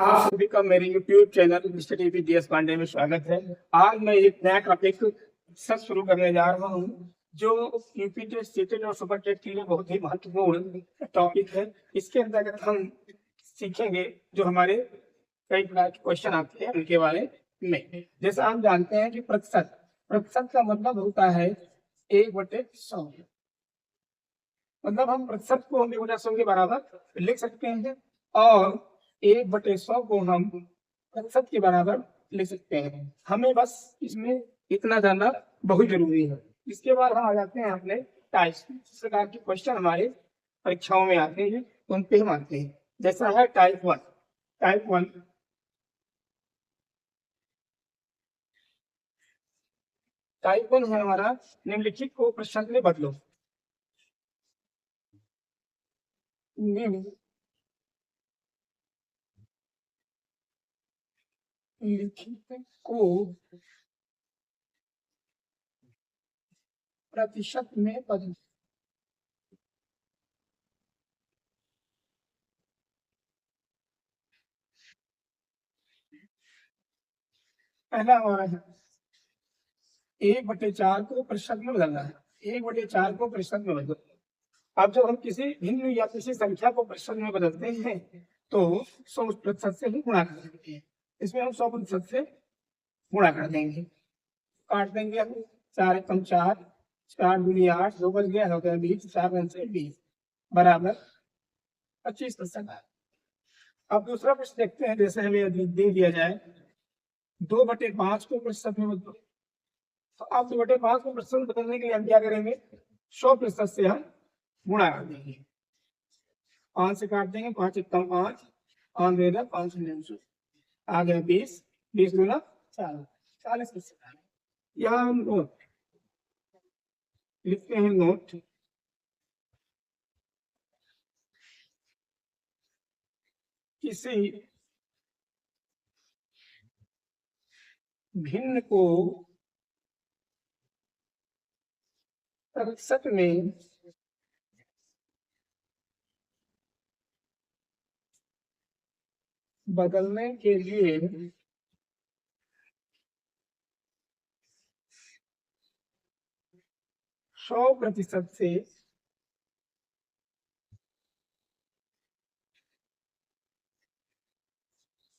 आप सभी का मेरे YouTube channel mister TV DS Pandey में स्वागत है। आज मैं एक नया टॉपिक सच शुरू करने जा रहा हूँ जो यूपी टेस्ट, सीटेट और सुपर टेट के लिए बहुत ही महत्वपूर्ण टॉपिक है। इसके अंतर्गत हम सीखेंगे जो हमारे कई प्रकार के क्वेश्चन आते हैं उनके बारे में। जैसा हम जानते हैं कि प्रतिशत प्रतिशत का मतलब होता है 1/100। मतलब हम प्रतिशत को हम 1/100 के बराबर लिख सकते हैं और 1/100 को हम प्रतिशत के बराबर लिख सकते हैं। हमें बस इसमें इतना जानना बहुत जरूरी है। इसके बाद हम आ जाते हैं अपने टाइप्स। जिस प्रकार के क्वेश्चन हमारे परीक्षाओं में आते हैं उन पे हम आते हैं। जैसा है टाइप 1। टाइप 1 है हमारा निम्नलिखित को प्रश्न में बदलो। निम्नलिखित को प्रतिशत में बदलो। पहला हमारा है 1/4 को प्रतिशत में बदलना है। 1/4 को प्रतिशत में बदलो। अब जब हम किसी भिन्न या किसी संख्या को प्रतिशत में बदलते हैं तो 100% से ही गुणा कर सकते हैं। इसमें हम 100% से गुणा कर देंगे, काट देंगे हम। 4 एकम 4, 4 दूनी 8, 2 बच गया, हो गया 20, 4 से 20 बराबर 25%। अब दूसरा प्रश्न देखते हैं। जैसे हमें दे दिया जाए 2/5 को प्रतिशत में बदलो। तो अब 2/5 को प्रतिशत में बदलने के लिए हम क्या करेंगे? 100% से हम गुणा कर देंगे। 5 से काट देंगे, 5 एकम 5, 5 दे दे 5 आ गया 20, 20 दूना 40, 40%। यहाँ हम नोट लिखते हैं। नोट किसी भिन्न को प्रतिशत में बदलने के लिए 100% से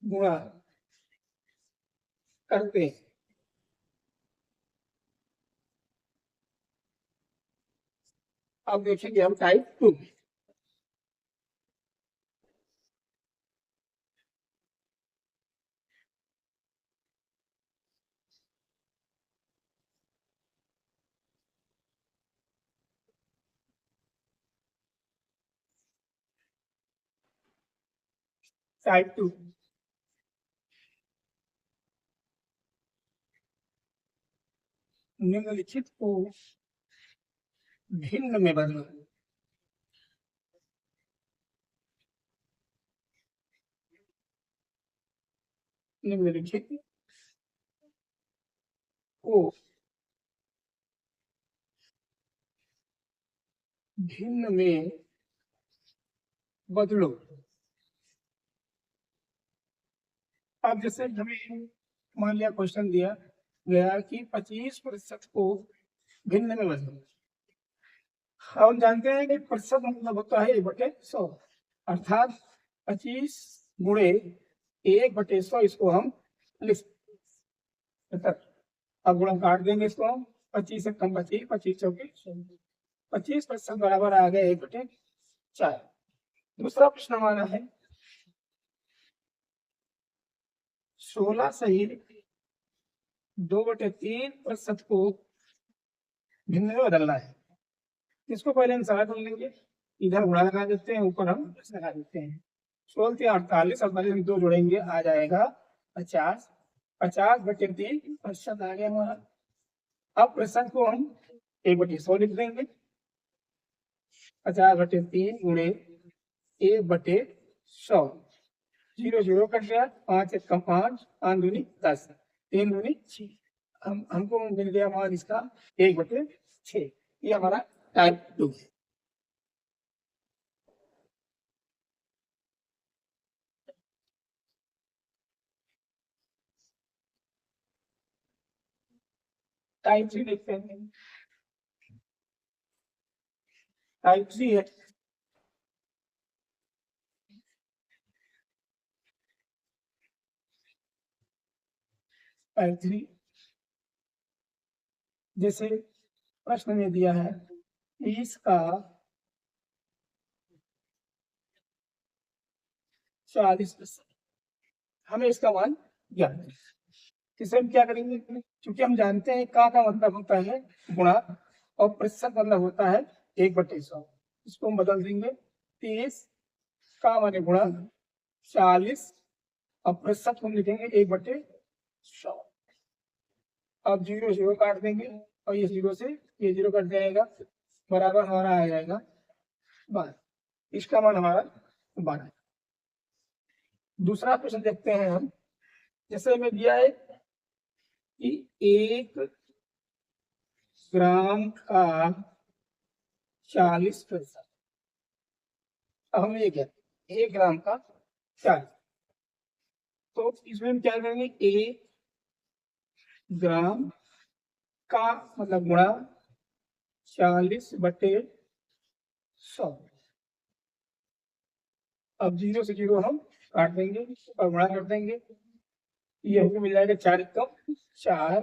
गुणा करते हैं। अब देखेंगे हम टाइप 2। टाइप 2 निम्नलिखित को भिन्न में बदलो। निम्नलिखित को भिन्न में बदलो। अब जैसे हमें मान लिया क्वेश्चन दिया गया कि 25% को भिन्न में बदलो। हम जानते हैं कि प्रतिशत मतलब होता है 1/100, अर्थात 25 गुणे 1/100 इसको हम लिख सकते। अब गुणा काट देंगे इसको हम। 25 से कम 25, 25 चौके 25% बराबर आ गया 1/4। दूसरा प्रश्न हमारा है 16 सही 2/3% को भिन्न में बदलना है। इसको पहले हम सरल कर लेंगे। इधर गुणा लगा देते हैं, ऊपर हम प्लस लगा देते हैं। 16 से 48, 48 में 2 जोड़ेंगे आ जाएगा 50। 50/3% आ गया हमारा। अब प्रतिशत को हम 1/100 लिख देंगे। 50/3 गुणे 1/100, 0 0 कट गया। 5 एकम 5, 5 दूनी 10, 3 दूनी 6। हमको मिल गया मान इसका 1/6। ये हमारा टाइप 2 है। टाइप 3 देखते हैं। टाइप 3 है टाइप 3, जैसे प्रश्न में दिया है 30 का 40%, हमें इसका मान ज्ञात है। इसे हम क्या करेंगे, क्योंकि हम जानते हैं का मतलब होता है गुणा और प्रतिशत मतलब होता है 1/100। इसको हम बदल देंगे, 30 का माने गुणा, 40 और प्रतिशत हम लिखेंगे 1/100। अब 0 0 काट देंगे और ये 0 से ये 0 कट जाएगा, बराबर हमारा आ जाएगा 12। इसका मान हमारा 12। दूसरा प्रश्न देखते हैं हम, जैसे हमें दिया है कि 1 ग्राम का 40%। अब हमें ये क्या, 1 ग्राम का 40, तो इसमें हम क्या करेंगे, 1 ग्राम का मतलब गुणा 40/100। अब 0 से 0 हम काट देंगे और गुणा कर देंगे, ये हमको मिल जाएगा 4 कम 4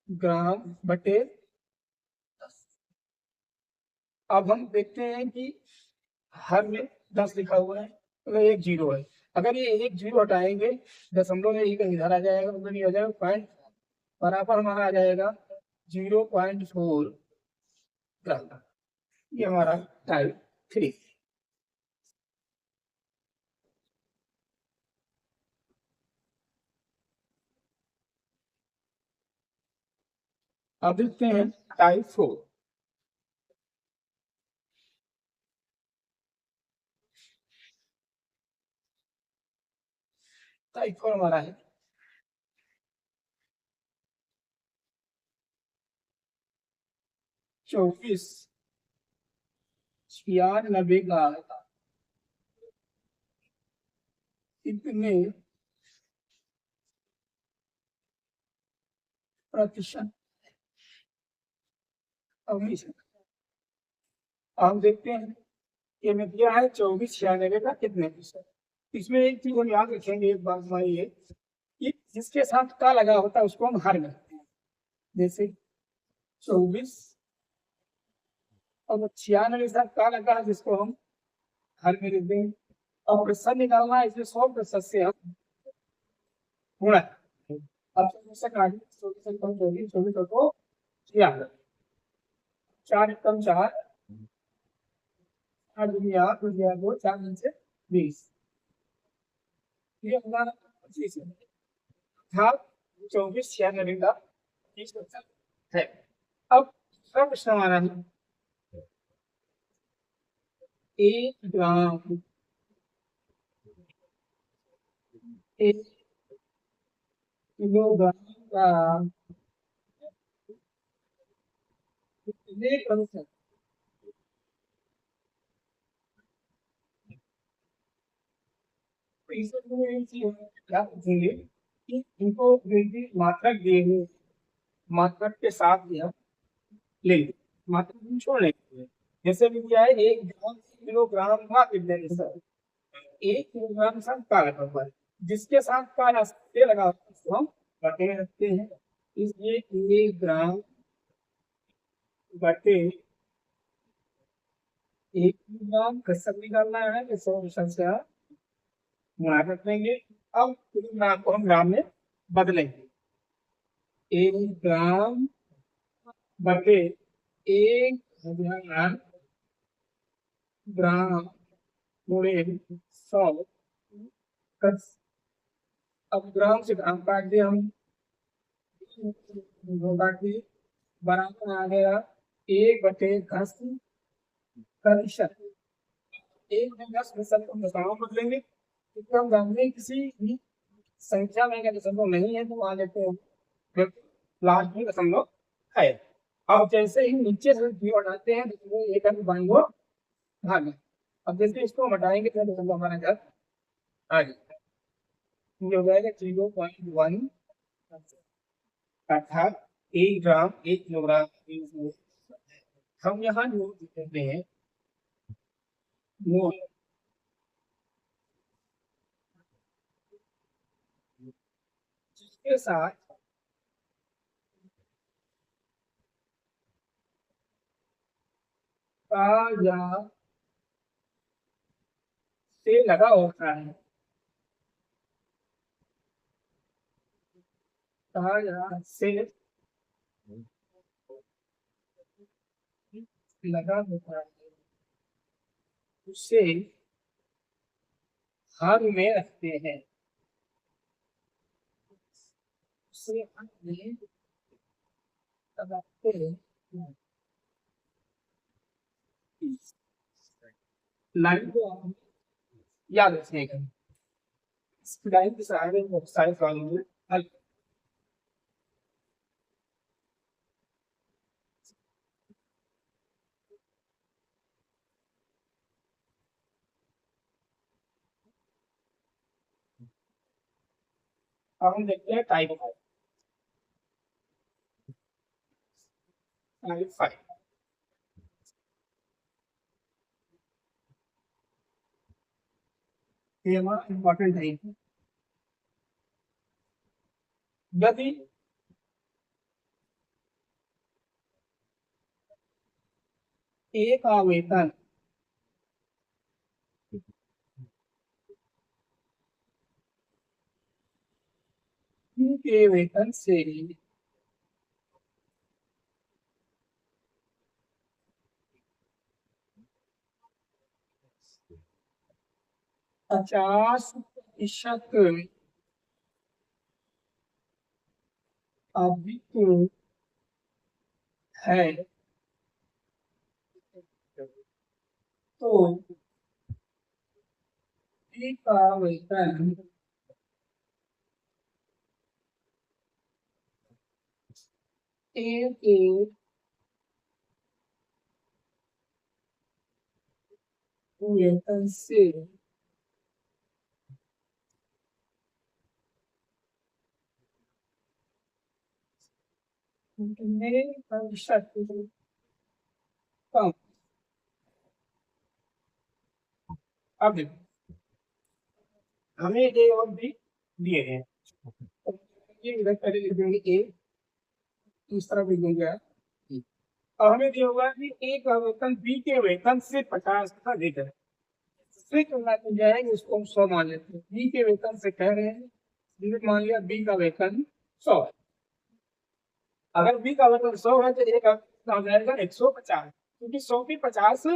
ग्राम बटे 10। अब हम देखते हैं कि हर में 10 लिखा हुआ है, अगर एक 0 है, अगर ये एक 0 हटाएंगे दशमलव में एक इधर आ जाएगा, मतलब ये हो जाएगा पॉइंट, बराबर हमारा आ जाएगा 0.4 ग्राम। ये हमारा टाइप 3। अब देखते हैं टाइप 4। टाइप 4 हमारा है 2496 का इतने प्रतिशत। अब हम देखते हैं, ये में दिया है 2496 का कितने प्रतिशत। इसमें एक चीज हम याद रखेंगे, एक बात हमारी है कि जिसके साथ का लगा होता है उसको हम हर में रखते हैं। जैसे 24 और 96 के साथ का लगा है, जिसको हम हर में लिख देंगे। और प्रतिशत निकालना है, इसमें 100% से हम गुणा। अब 24 काटिए, 24 कम 24, 24 को 96, 4 कम 4, 8 दुनिया 8 दुनिया 2, 4 से 20, ये हमारा 25 है। हाँ, 2496 का 30% है। अब दूसरा प्रश्न हमारा है, 1 ग्राम 1 किलोग्राम का कितने प्रतिशत। तो इसमें क्या पूछेंगे कि इनको यदि मात्रक दिए हुए, मात्रक के साथ भी हम लेंगे, मात्रक हम छोड़ लेंगे। जैसे भी दिया है 1 ग्राम किलोग्राम का कितने प्रतिशत, 1 किलोग्राम सब का लगा हुआ है, जिसके साथ का लगा हुआ है उसको हम बटे रखते हैं। इसलिए 1 ग्राम बटे 1 किलोग्राम का सब निकालना है, तो 100% से आप गुणा कर देंगे। अब किलोग्राम को हम ग्राम में बदलेंगे, 1 ग्राम बटे 1000 ग्राम गुणे 100। अब ग्राम से ग्राम काट दिए हम, दो काट दिए, बराबर आ गया 1/10 प्रतिशत। 1/10% को दशमलव बदलेंगे, क्योंकि हम जानते हैं किसी भी संख्या में अगर दशमलव नहीं है तो वहां लेते हैं, फिर लास्ट में दशमलव है। अब जैसे ही नीचे से 0 हटाते हैं तो एक अंक बाईं ओर भागे। अब जैसे इसको हम हटाएंगे तो दशमलव हमारा घर आ जाएगा, ये हो जाएगा 0.1। अर्थात 1 ग्राम 1 किलोग्राम। हम यहाँ जो कहते हैं वो जिसके साथ का या से लगा होता है, का या से लगा होता है, उसे हाथ में रखते हैं, उसे हाथ में रखते हैं। लाइन को आप याद रखिएगा, इस लाइन के सहारे बहुत सारे प्रॉब्लम हल। अब हम देखते हैं टाइप फाइव। टाइप फाइव ये हमारा इम्पोर्टेंट है। यदि एक आवेदन के वेतन से 50% अधिक है तो एक आवेदन एक वेतन से कितने प्रतिशत कम। अब देखो, हमें ए और बी दिए हैं, तो ये इधर पहले लिख देंगे ए, इस तरफ लिख देंगे। अब हमें दिया हुआ है कि ए का वेतन बी के वेतन से 50 अधिक है। से करना तो जाएगा, उसको हम 100 मान लेते हैं। बी के वेतन से कह रहे हैं, बी ने मान लिया बी का वेतन 100। अगर बी का वेतन 100 है तो ए का हो जाएगा 150, क्योंकि 100 की 50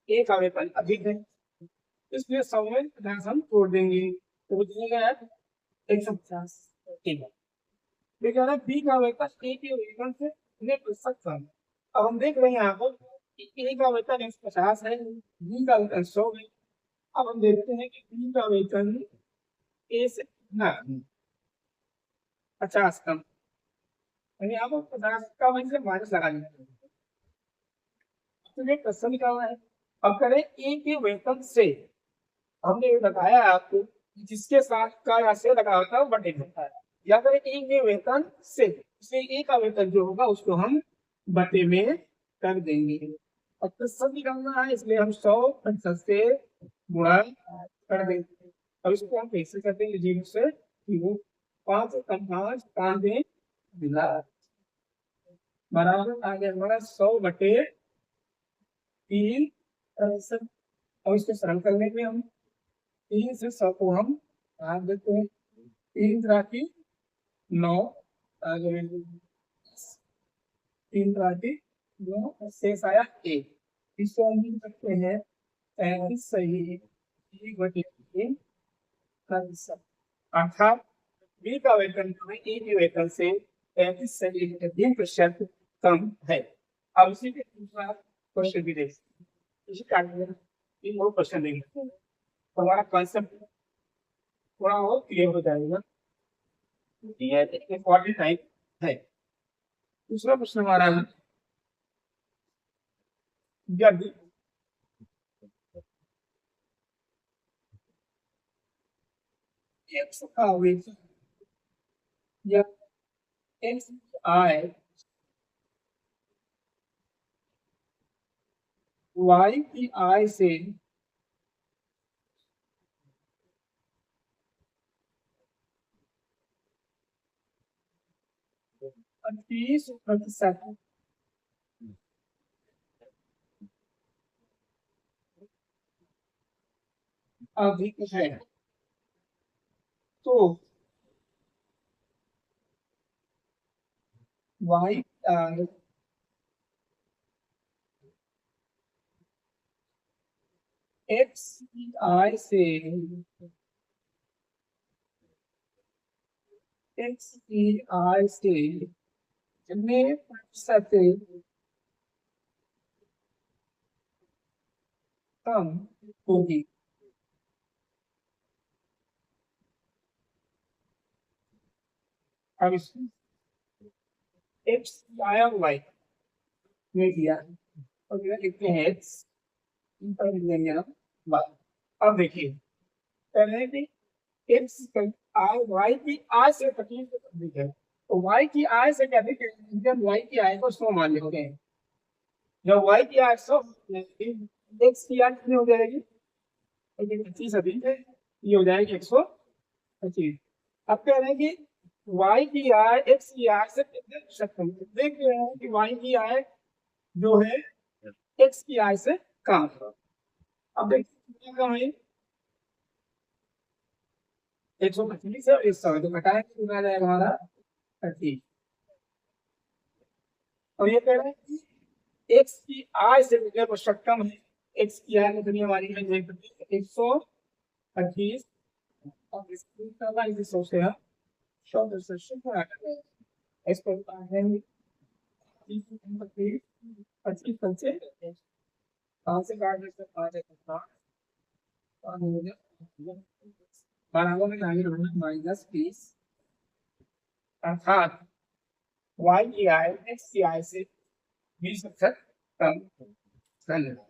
ए का वेतन अधिक है, इसलिए 100 में 50 हम तोड़ देंगे तो बचेगा 150। ठीक है, लेकिन बी का वेतन ए के वेतन से कितने प्रतिशत कम। अब हम देख रहे हैं यहाँ पर कि ए का वेतन 150 है, बी का वेतन 100 है। अब हम देखते हैं कि बी का वेतन ए से कितना 50 कम, यानी यहाँ पर 50 का वजह माइनस लगा देंगे तो ये क्वेश्चन निकालना है। अब करें ए के वेतन से, हमने ये बताया आपको कि जिसके साथ का या से लगा होता है वो बटे होता है, या फिर ए के वेतन से, इसलिए ए का वेतन जो होगा उसको हम बटे में कर देंगे। अब प्रतिशत निकालना है, इसलिए हम 100% से गुणा कर देंगे। अब इसको हम कैसे कर देंगे, 0 से 0, 5 कम 5 5 दें मिला बराबर आ गया हमारा 100/3। और इसको सरल करने में हम 3 से 100 को हम भाग देते हैं, 3×9 3×9 शेष आया 1। इसको हम लिख सकते हैं 35 सही 1/3 प्रतिशत, अर्थात बी का वेतन ए के वेतन से 35 सही 1/3% कम है। अब इसी के दूसरा क्वेश्चन भी देख इसी कारण तीन और क्वेश्चन देंगे तो हमारा कॉन्सेप्ट थोड़ा और क्लियर हो जाएगा, क्योंकि ये इम्पोर्टेंट टाइप है। दूसरा प्रश्न हमारा है, यदि एक्स का वेतन या एक्स आई y की i से 30% अधिक है, तो y x की i से x की i से कितने प्रतिशत कम होगी। अब इसको x y और y में दिया, और इधर लिखते हैं x, पर लिख देंगे हम y। अब देखिए पहले भी x आई y की i से 30 अधिक है, तो y की i से अधिक है, जब y की i को 100 मान लेते हैं, जब y की i 100 x की i कितनी हो जाएगी, 25 अधिक है, ये हो जाएगी 125। अब कह रहे हैं कि y की i x की i से कितने प्रतिशत कम है। देख रहे हैं कि y की i जो है x की i से कम है। अब देखिए कितना कम है, 125 है और 100 है, तो घटाएं कितना आ जाएगा हमारा 30। और ये कह रहे हैं कि x की i से कितने प्रतिशत कम है, x की i कितनी हमारी है 125, और इसकी करना इसी 100 से हम 100% बना देंगे। इस पर है 25 कहाँ से काट देते हैं, 5 है कितना, बराबर में आगे -20, अर्थात y की i x की i से 20% कम। धन्यवाद।